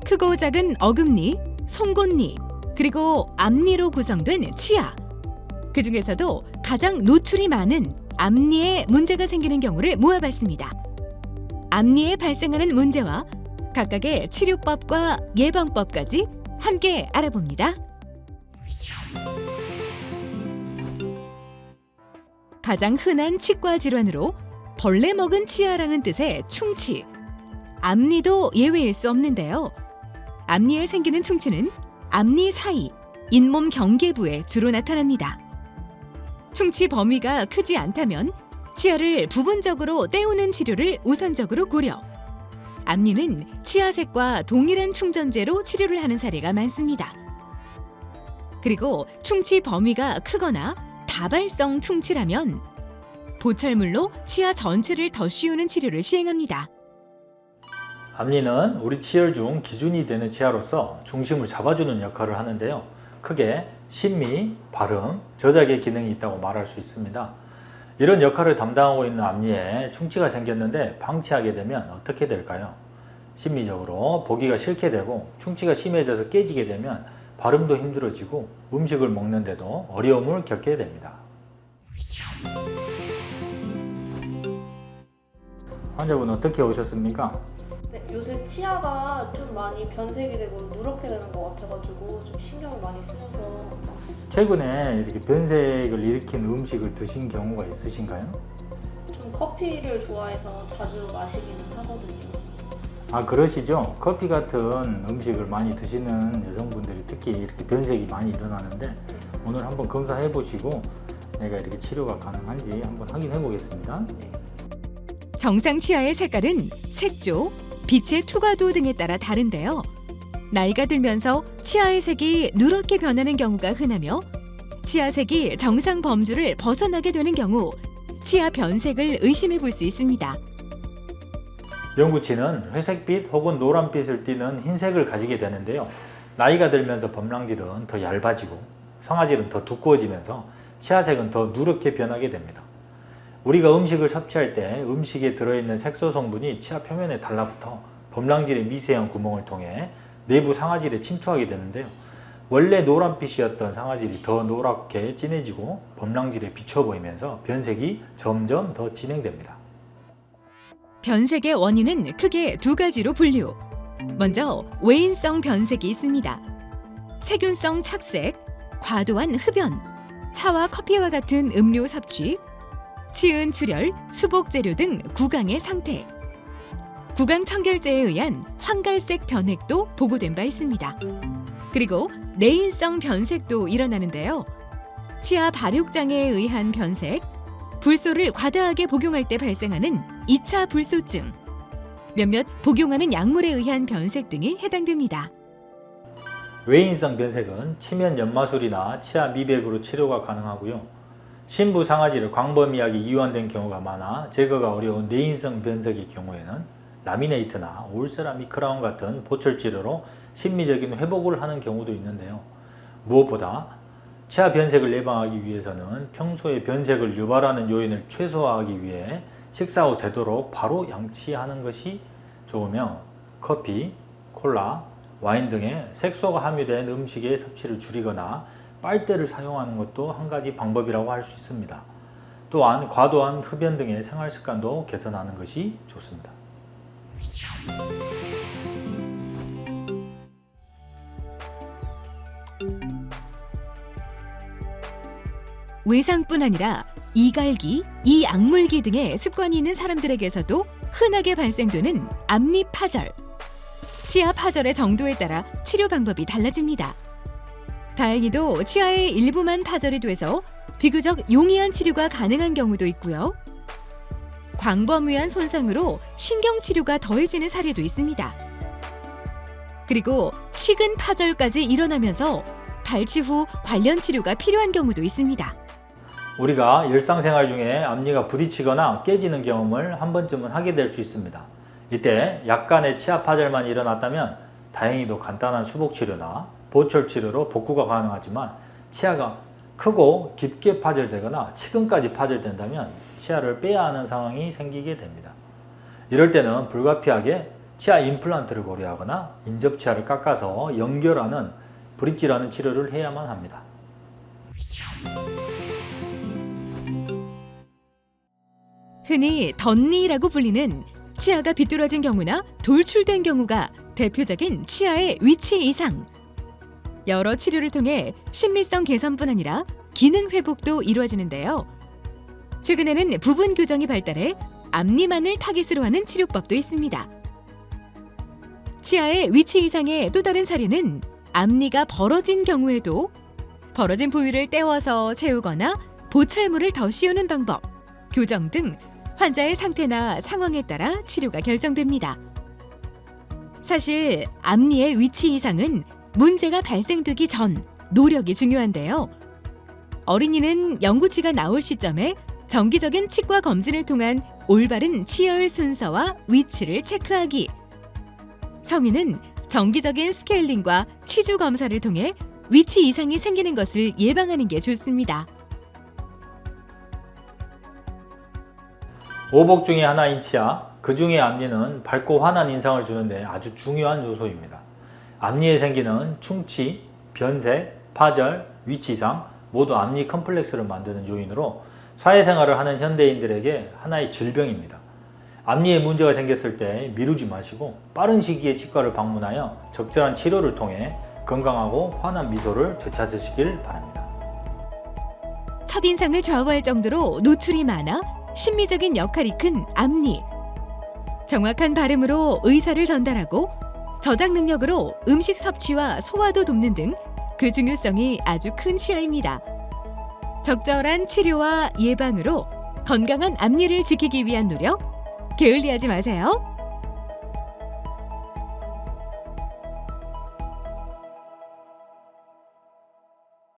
크고 작은 어금니, 송곳니, 그리고 앞니로 구성된 치아. 그 중에서도 가장 노출이 많은 앞니에 문제가 생기는 경우를 모아봤습니다. 앞니에 발생하는 문제와 각각의 치료법과 예방법까지 함께 알아봅니다. 가장 흔한 치과 질환으로 벌레 먹은 치아라는 뜻의 충치. 앞니도 예외일 수 없는데요. 앞니에 생기는 충치는 앞니 사이, 잇몸 경계부에 주로 나타납니다. 충치 범위가 크지 않다면 치아를 부분적으로 떼우는 치료를 우선적으로 고려. 앞니는 치아색과 동일한 충전재로 치료를 하는 사례가 많습니다. 그리고 충치 범위가 크거나 다발성 충치라면 보철물로 치아 전체를 더 씌우는 치료를 시행합니다. 앞니는 우리 치열 중 기준이 되는 치아로서 중심을 잡아주는 역할을 하는데요. 크게 심미, 발음, 저작의 기능이 있다고 말할 수 있습니다. 이런 역할을 담당하고 있는 앞니에 충치가 생겼는데 방치하게 되면 어떻게 될까요? 심미적으로 보기가 싫게 되고 충치가 심해져서 깨지게 되면 발음도 힘들어지고 음식을 먹는데도 어려움을 겪게 됩니다. 환자분 어떻게 오셨습니까? 네, 요새 치아가 좀 많이 변색이 되고 누렇게 되는 것 같아가지고 좀 신경이 많이 쓰여서. 최근에 이렇게 변색을 일으킨 음식을 드신 경우가 있으신가요? 좀 커피를 좋아해서 자주 마시기는 하거든요. 아, 그러시죠? 커피 같은 음식을 많이 드시는 여성분들이 특히 이렇게 변색이 많이 일어나는데 오늘 한번 검사해 보시고 내가 이렇게 치료가 가능한지 한번 확인해 보겠습니다. 정상 치아의 색깔은 색조, 빛의 투과도 등에 따라 다른데요. 나이가 들면서 치아의 색이 누렇게 변하는 경우가 흔하며 치아색이 정상 범주를 벗어나게 되는 경우 치아 변색을 의심해 볼 수 있습니다. 영구치는 회색빛 혹은 노란빛을 띠는 흰색을 가지게 되는데요. 나이가 들면서 범랑질은 더 얇아지고 성화질은 더 두꺼워지면서 치아색은 더 누렇게 변하게 됩니다. 우리가 음식을 섭취할 때 음식에 들어있는 색소 성분이 치아 표면에 달라붙어 범랑질의 미세한 구멍을 통해 내부 상아질에 침투하게 되는데요. 원래 노란빛이었던 상아질이 더 노랗게 진해지고 범랑질에 비쳐 보이면서 변색이 점점 더 진행됩니다. 변색의 원인은 크게 두 가지로 분류. 먼저 외인성 변색이 있습니다. 세균성 착색, 과도한 흡연, 차와 커피와 같은 음료 섭취, 치은 출혈, 수복 재료 등 구강의 상태, 구강 청결제에 의한 황갈색 변색도 보고된 바 있습니다. 그리고 내인성 변색도 일어나는데요. 치아 발육장애에 의한 변색, 불소를 과다하게 복용할 때 발생하는 2차 불소증, 몇몇 복용하는 약물에 의한 변색 등이 해당됩니다. 외인성 변색은 치면 연마술이나 치아 미백으로 치료가 가능하고요. 신부 상아질을 광범위하게 이완된 경우가 많아 제거가 어려운 내인성 변색의 경우에는 라미네이트나 올세라믹 크라운 같은 보철 치료로 심미적인 회복을 하는 경우도 있는데요. 무엇보다 치아 변색을 예방하기 위해서는 평소에 변색을 유발하는 요인을 최소화하기 위해 식사 후 되도록 바로 양치하는 것이 좋으며 커피, 콜라, 와인 등의 색소가 함유된 음식의 섭취를 줄이거나 빨대를 사용하는 것도 한 가지 방법이라고 할 수 있습니다. 또한 과도한 흡연 등의 생활 습관도 개선하는 것이 좋습니다. 외상뿐 아니라 이갈기, 이악물기 등의 습관이 있는 사람들에게서도 흔하게 발생되는 앞니 파절. 치아 파절의 정도에 따라 치료 방법이 달라집니다. 다행히도 치아의 일부만 파절이 돼서 비교적 용이한 치료가 가능한 경우도 있고요. 광범위한 손상으로 신경치료가 더해지는 사례도 있습니다. 그리고 치근 파절까지 일어나면서 발치 후 관련 치료가 필요한 경우도 있습니다. 우리가 일상생활 중에 앞니가 부딪히거나 깨지는 경험을 한 번쯤은 하게 될 수 있습니다. 이때 약간의 치아 파절만 일어났다면 다행히도 간단한 수복치료나 보철치료로 복구가 가능하지만 치아가 크고 깊게 파절되거나 치근까지 파절된다면 치아를 빼야 하는 상황이 생기게 됩니다. 이럴 때는 불가피하게 치아 임플란트를 고려하거나 인접 치아를 깎아서 연결하는 브릿지라는 치료를 해야만 합니다. 흔히 덧니라고 불리는 치아가 비뚤어진 경우나 돌출된 경우가 대표적인 치아의 위치 이상. 여러 치료를 통해 신미성 개선뿐 아니라 기능 회복도 이루어지는데요. 최근에는 부분 교정이 발달해 앞니만을 타깃으로 하는 치료법도 있습니다. 치아의 위치 이상의 또 다른 사례는 앞니가 벌어진 경우에도 벌어진 부위를 떼워서 채우거나 보철물을 더 씌우는 방법, 교정 등 환자의 상태나 상황에 따라 치료가 결정됩니다. 사실 앞니의 위치 이상은 문제가 발생되기 전 노력이 중요한데요. 어린이는 영구치가 나올 시점에 정기적인 치과 검진을 통한 올바른 치열 순서와 위치를 체크하기. 성인은 정기적인 스케일링과 치주 검사를 통해 위치 이상이 생기는 것을 예방하는 게 좋습니다. 오복 중에 하나인 치아, 그 중에 앞니는 밝고 환한 인상을 주는데 아주 중요한 요소입니다. 앞니에 생기는 충치, 변색, 파절, 위치 이상 모두 앞니 컴플렉스를 만드는 요인으로 사회생활을 하는 현대인들에게 하나의 질병입니다. 앞니에 문제가 생겼을 때 미루지 마시고 빠른 시기에 치과를 방문하여 적절한 치료를 통해 건강하고 환한 미소를 되찾으시길 바랍니다. 첫인상을 좌우할 정도로 노출이 많아 심미적인 역할이 큰 앞니. 정확한 발음으로 의사를 전달하고 저작 능력으로 음식 섭취와 소화도 돕는 등 그 중요성이 아주 큰 치아입니다. 적절한 치료와 예방으로 건강한 앞니를 지키기 위한 노력 게을리하지 마세요.